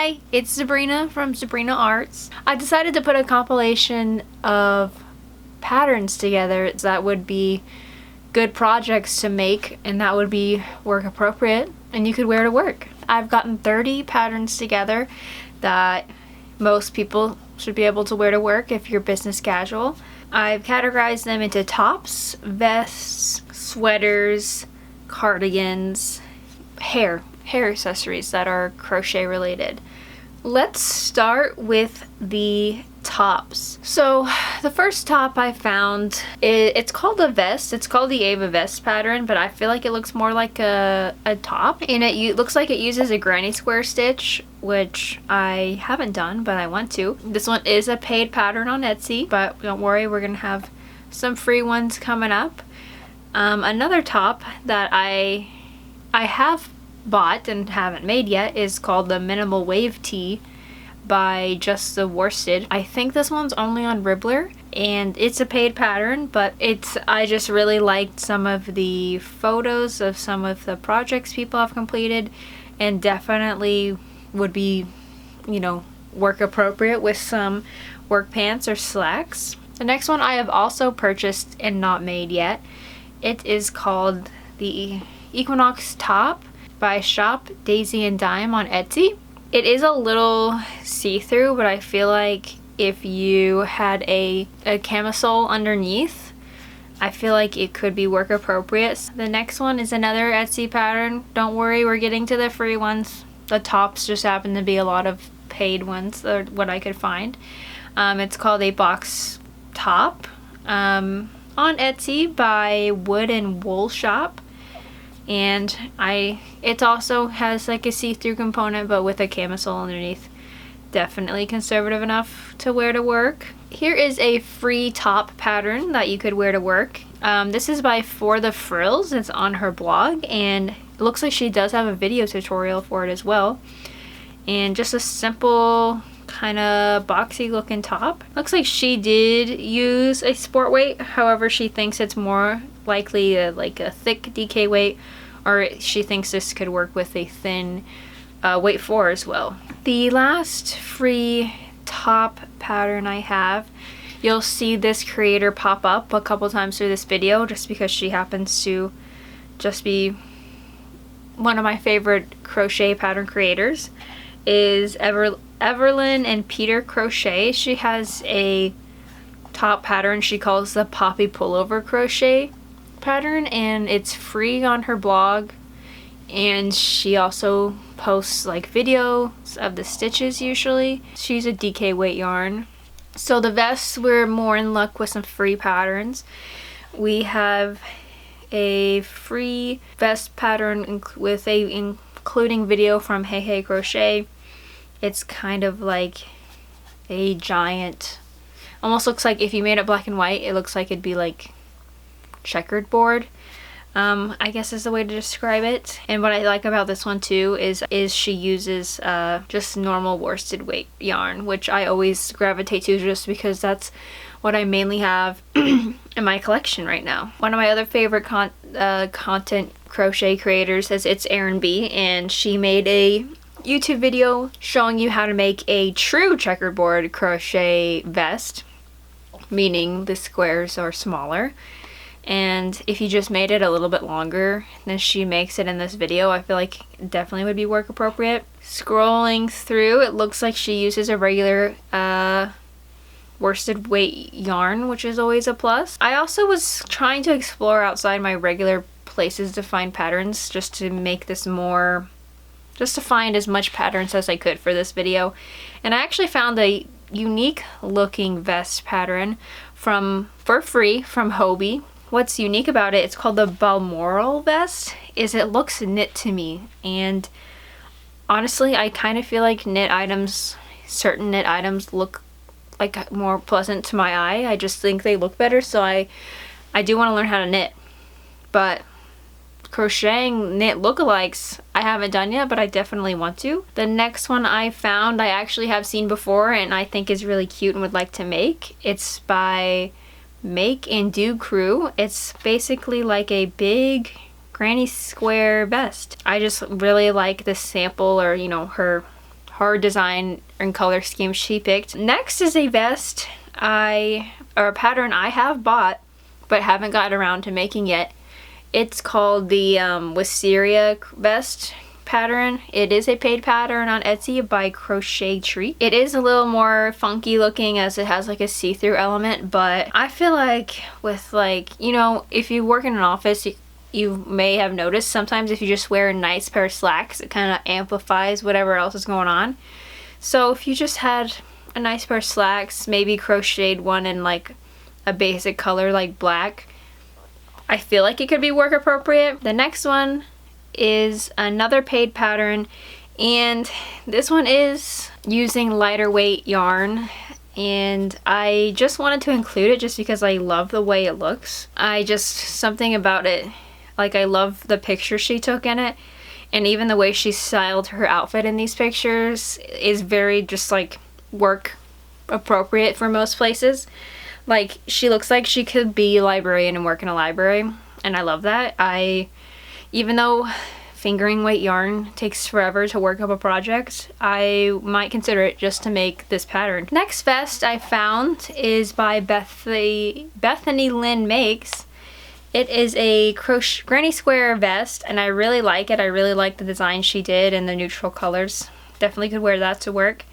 Hi, it's Sabrina from Sabrina Arts. I decided to put a compilation of patterns together that would be good projects to make and that would be work appropriate and you could wear to work. I've gotten 30 patterns together that most people should be able to wear to work if you're business casual. I've categorized them into tops, vests, sweaters, cardigans, hair accessories that are crochet related. Let's start with the tops. So the first top I found, it's called a vest. It's called the Ava vest pattern, but I feel like it looks more like a top, and it looks like it uses a granny square stitch, which I haven't done, but I want to. This one is a paid pattern on Etsy, but don't worry, we're gonna have some free ones coming up. Another top that I have bought and haven't made yet is called the Minimal Wave Tee by Just the Worsted. I think this one's only on Ribbler and it's a paid pattern, but I just really liked some of the photos of some of the projects people have completed and definitely would be, you know, work appropriate with some work pants or slacks. The next one I have also purchased and not made yet. It is called the Equinox Top by Shop Daisy and Dime on Etsy. It is a little see-through, but I feel like if you had a camisole underneath, I feel like it could be work appropriate. The next one is another Etsy pattern. Don't worry, we're getting to the free ones. The tops just happen to be a lot of paid ones, or what I could find. It's called a box top on Etsy by Wood and Wool Shop. And it also has like a see-through component, but with a camisole underneath. Definitely conservative enough to wear to work. Here is a free top pattern that you could wear to work. This is by For the Frills. It's on her blog, and it looks like she does have a video tutorial for it as well. And just a simple kind of boxy looking top. Looks like she did use a sport weight, however she thinks it's more likely like a thick DK weight, or she thinks this could work with a thin weight 4 as well. The last free top pattern I have, you'll see this creator pop up a couple times through this video just because she happens to just be one of my favorite crochet pattern creators, is Everlyn and Peter Crochet. She has a top pattern she calls the Poppy Pullover Crochet pattern, and it's free on her blog, and she also posts like videos of the stitches usually. She's a DK weight yarn. So the vests, we're more in luck with some free patterns. We have a free vest pattern including video from Hey Hey Crochet. It's kind of like a giant, almost looks like if you made it black and white, it looks like it'd be like checkered board, I guess is the way to describe it. And what I like about this one too is she uses just normal worsted weight yarn, which I always gravitate to just because that's what I mainly have in my collection right now. One of my other favorite content crochet creators is It's Erin B, and she made a YouTube video showing you how to make a true checkerboard crochet vest, meaning the squares are smaller. And if you just made it a little bit longer than she makes it in this video, I feel like it definitely would be work appropriate. Scrolling through, it looks like she uses a regular worsted weight yarn, which is always a plus. I also was trying to explore outside my regular places to find patterns, just to make this more, just to find as much patterns as I could for this video. And I actually found a unique looking vest pattern for free from Hobie. What's unique about it, it's called the Balmoral vest, is it looks knit to me. And honestly, I kind of feel like certain knit items look like more pleasant to my eye. I just think they look better, so I do want to learn how to knit. But crocheting knit lookalikes I haven't done yet, but I definitely want to. The next one I found I actually have seen before and I think is really cute and would like to make. It's by Make and Do Crew. It's basically like a big granny square vest. I just really like this sample, or you know, her her design and color scheme she picked. Next is a vest or a pattern I have bought but haven't got around to making yet. It's called the Wisteria vest pattern. It is a paid pattern on Etsy by Crochet Treat. It is a little more funky looking as it has like a see-through element, but I feel like with like, you know, if you work in an office, you may have noticed sometimes if you just wear a nice pair of slacks, it kind of amplifies whatever else is going on. So if you just had a nice pair of slacks, maybe crocheted one in like a basic color like black, I feel like it could be work appropriate. The next one is another paid pattern, and this one is using lighter weight yarn, and I just wanted to include it just because I love the way it looks. Something about it, like I love the picture she took in it, and even the way she styled her outfit in these pictures is very just like work appropriate for most places. Like she looks like she could be a librarian and work in a library, and I love that. Even though fingering weight yarn takes forever to work up a project, I might consider it just to make this pattern. Next vest I found is by Bethany Lynn Makes. It is a granny square vest, and I really like it. I really like the design she did and the neutral colors. Definitely could wear that to work.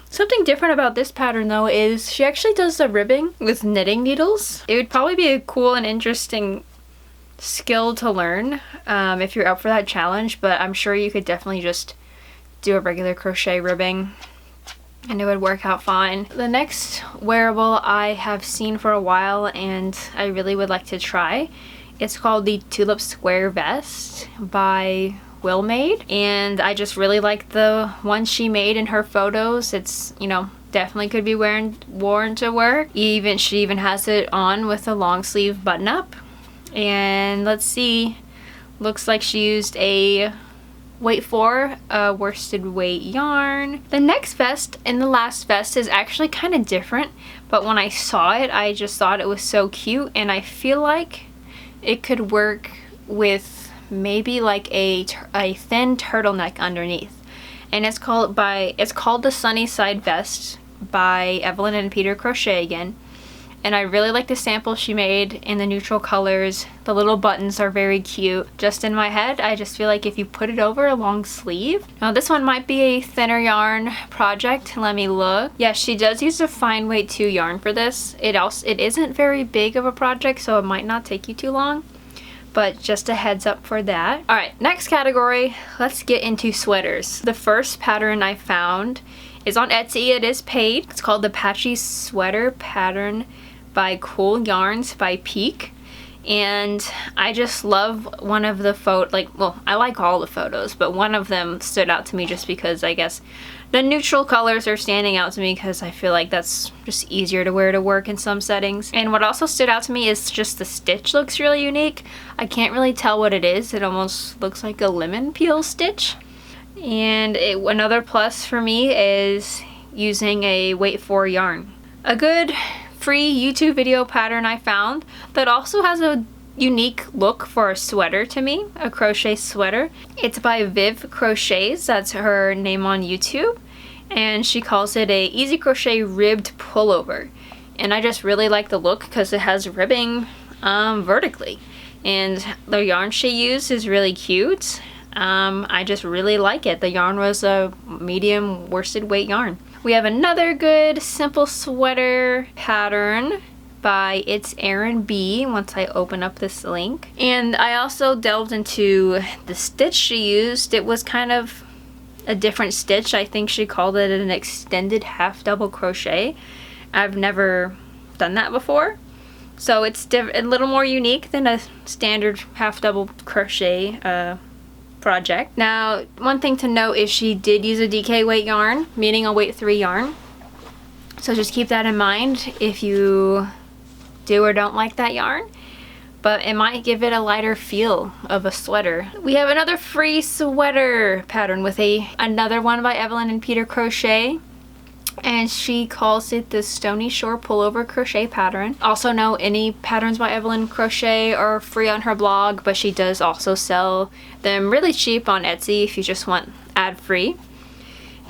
Something different about this pattern though is she actually does the ribbing with knitting needles. It would probably be a cool and interesting skill to learn if you're up for that challenge, but I'm sure you could definitely just do a regular crochet ribbing and it would work out fine. The next wearable I have seen for a while and I really would like to try. It's called the Tulip Square Vest by Will Made, and I just really like the one she made in her photos. It's, you know, definitely could be worn to work. She even has it on with a long sleeve button up. And let's see, looks like she used a weight 4 worsted weight yarn. The next vest and the last vest is actually kind of different, but when I saw it I just thought it was so cute, and I feel like it could work with maybe like a thin turtleneck underneath. And it's called the Sunny Side Vest by Evelyn and Peter Crochet again. And I really like the sample she made in the neutral colors. The little buttons are very cute. Just in my head, I just feel like if you put it over a long sleeve. Now this one might be a thinner yarn project. Let me look. Yeah, she does use a fine weight 2 yarn for this. It isn't very big of a project, so it might not take you too long. But just a heads up for that. Alright, next category, let's get into sweaters. The first pattern I found is on Etsy. It is paid. It's called the Patchy Sweater Pattern by Cool Yarns by Peak. And I just love one of the I like all the photos, but one of them stood out to me just because I guess the neutral colors are standing out to me because I feel like that's just easier to wear to work in some settings. And what also stood out to me is just the stitch looks really unique. I can't really tell what it is. It almost looks like a lemon peel stitch. And another plus for me is using a weight 4 yarn. A good free YouTube video pattern I found that also has a unique look for a sweater to me, a crochet sweater. It's by Viv Crochets, that's her name on YouTube, and she calls it a easy crochet ribbed pullover. And I just really like the look because it has ribbing vertically, and the yarn she used is really cute. I just really like it. The yarn was a medium worsted weight yarn. We have another good simple sweater pattern by It's Erin B once I open up this link. And I also delved into the stitch she used. It was kind of a different stitch. I think she called it an extended half double crochet. I've never done that before. So it's a little more unique than a standard half double crochet project. Now, one thing to note is she did use a DK weight yarn, meaning a weight 3 yarn. So just keep that in mind if you do or don't like that yarn. But it might give it a lighter feel of a sweater. We have another free sweater pattern with another one by Evelyn and Peter Crochet. And she calls it the Stony Shore Pullover Crochet Pattern. Also know any patterns by Evelyn Crochet are free on her blog, but she does also sell them really cheap on Etsy if you just want ad-free.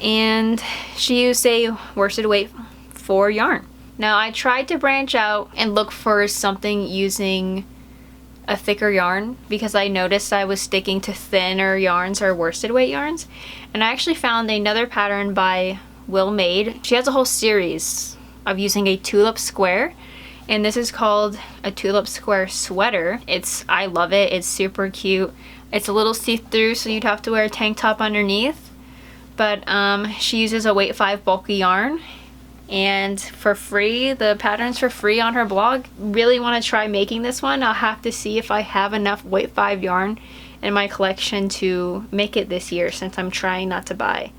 and she used a worsted weight 4 yarn. Now I tried to branch out and look for something using a thicker yarn because I noticed I was sticking to thinner yarns or worsted weight yarns, and I actually found another pattern by Will Made. She has a whole series of using a tulip square, and this is called a tulip square sweater. I love it. It's super cute. It's a little see-through, so you'd have to wear a tank top underneath, but she uses a weight 5 bulky yarn, and for free, the pattern's for free on her blog. Really want to try making this one. I'll have to see if I have enough weight 5 yarn in my collection to make it this year, since I'm trying not to buy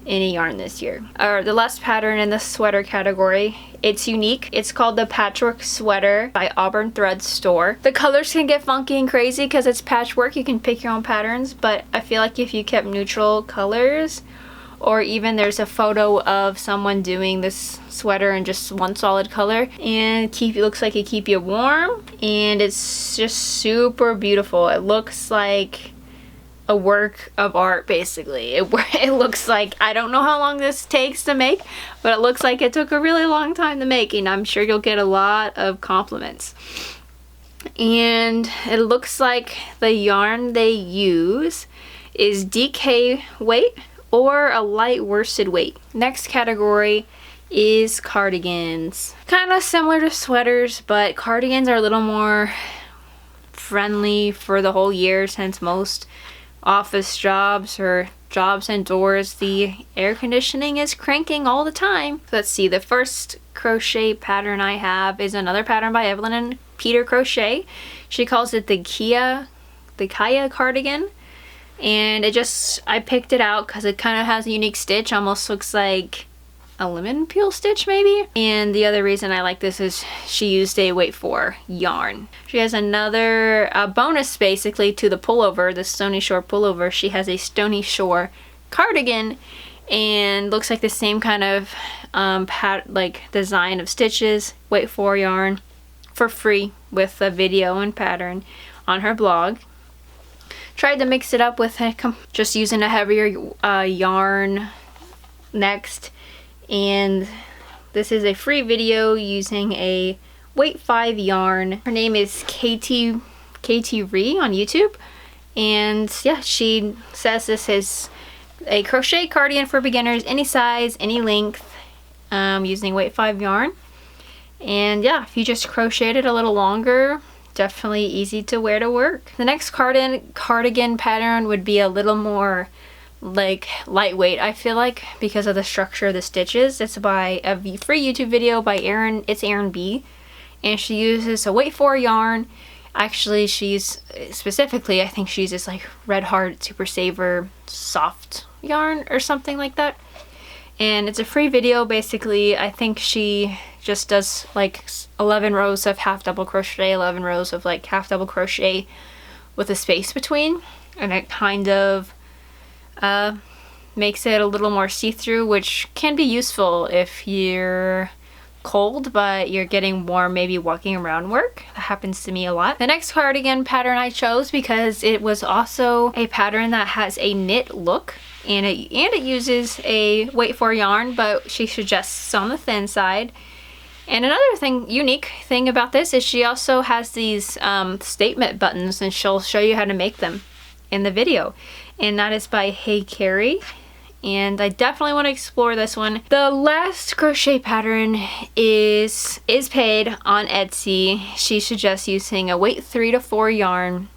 any yarn this year. The last pattern in the sweater category, it's unique. It's called the Patchwork Sweater by Auburn Thread Store. The colors can get funky and crazy because it's patchwork. You can pick your own patterns, but I feel like if you kept neutral colors, or even there's a photo of someone doing this sweater in just one solid color, and it looks like it keep you warm, and it's just super beautiful. It looks like a work of art, basically. It looks like, I don't know how long this takes to make, but it looks like it took a really long time to make, and I'm sure you'll get a lot of compliments. And it looks like the yarn they use is DK weight or a light worsted weight. Next category is cardigans. Kind of similar to sweaters, but cardigans are a little more friendly for the whole year, since most office jobs or jobs indoors, the air conditioning is cranking all the time. Let's see, the first crochet pattern I have is another pattern by Evelyn and Peter Crochet. She calls it the Kaya cardigan. And I picked it out because it kind of has a unique stitch, almost looks like a lemon peel stitch maybe. And the other reason I like this is she used a weight 4 yarn. She has another bonus basically to the pullover, the Stony Shore pullover. She has a Stony Shore cardigan, and looks like the same kind of design of stitches, weight 4 yarn, for free with a video and pattern on her blog. Tried to mix it up with just using a heavier yarn next, and this is a free video using a weight 5 yarn. Her name is KT Ree on YouTube, and yeah, she says this is a crochet cardigan for beginners, any size, any length, using weight 5 yarn. And yeah, if you just crocheted it a little longer, definitely easy to wear to work. The next cardigan pattern would be a little more like lightweight, I feel like, because of the structure of the stitches. It's by a free YouTube video by Erin B, and she uses a weight 4 yarn. Actually, I think she uses like Red Heart Super Saver soft yarn or something like that. And it's a free video. Basically, I think she just does like 11 rows of half double crochet, 11 rows of like half double crochet with a space between, and it kind of makes it a little more see-through, which can be useful if you're cold but you're getting warm, maybe walking around work. That happens to me a lot. The next cardigan pattern I chose because it was also a pattern that has a knit look, and it uses a weight 4 yarn, but she suggests on the thin side. And another unique thing about this is she also has these statement buttons, and she'll show you how to make them in the video. And that is by Hey Carrie. And I definitely want to explore this one. The last crochet pattern is paid on Etsy. She suggests using a weight 3 to 4 yarn.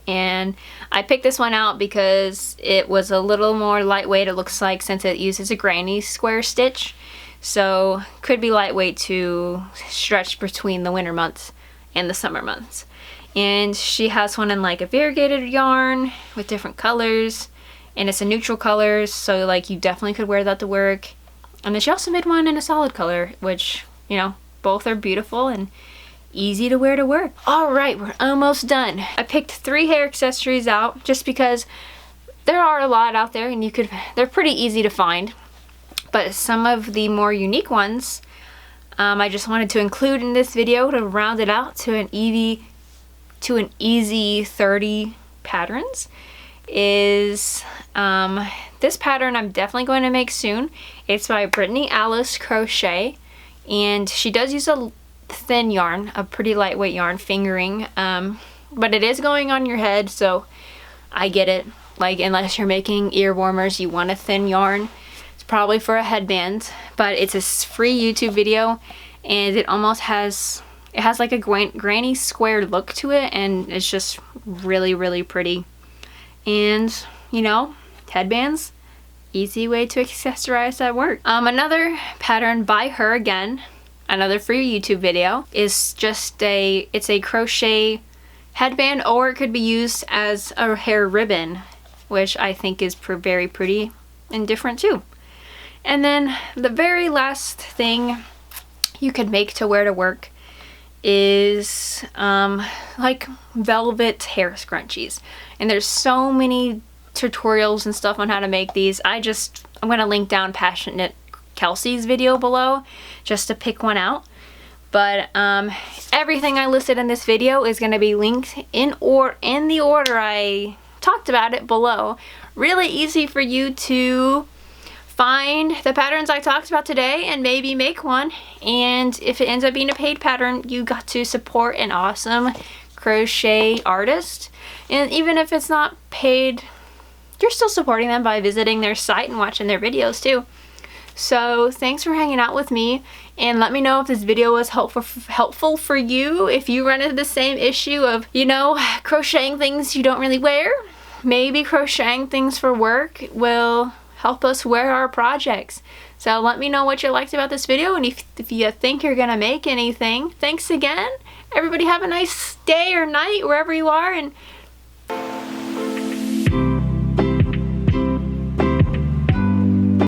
And I picked this one out because it was a little more lightweight, it looks like, since it uses a granny square stitch. So could be lightweight to stretch between the winter months and the summer months. And she has one in like a variegated yarn with different colors, and it's a neutral color, so like you definitely could wear that to work. And then she also made one in a solid color, which, you know, both are beautiful and easy to wear to work. All right, we're almost done. I picked 3 hair accessories out just because there are a lot out there, and they're pretty easy to find. But some of the more unique ones, I just wanted to include in this video to round it out to an easy 30 patterns. is this pattern I'm definitely going to make soon. It's by Brittany Alice Crochet, and she does use a thin yarn, a pretty lightweight yarn, fingering, but it is going on your head, so I get it. Like, unless you're making ear warmers, you want a thin yarn. It's probably for a headband, but it's a free YouTube video, and it almost has, it has like a granny square look to it, and it's just really, really pretty. And, you know, headbands, easy way to accessorize at work. Another pattern by her, again, another free YouTube video, is just it's a crochet headband, or it could be used as a hair ribbon, which I think is very pretty and different too. And then the very last thing you could make to wear to work is like velvet hair scrunchies. And there's so many tutorials and stuff on how to make these. I'm gonna link down Passionate Kelsey's video below just to pick one out. But everything I listed in this video is gonna be linked in the order I talked about it below. Really easy for you to find the patterns I talked about today and maybe make one. And if it ends up being a paid pattern, you got to support an awesome crochet artist. And even if it's not paid, you're still supporting them by visiting their site and watching their videos too. So thanks for hanging out with me, and let me know if this video was helpful for you. If you run into the same issue of, you know, crocheting things you don't really wear, maybe crocheting things for work will help us wear our projects. So let me know what you liked about this video, and if you think you're gonna make anything. Thanks again. Everybody have a nice day or night wherever you are, and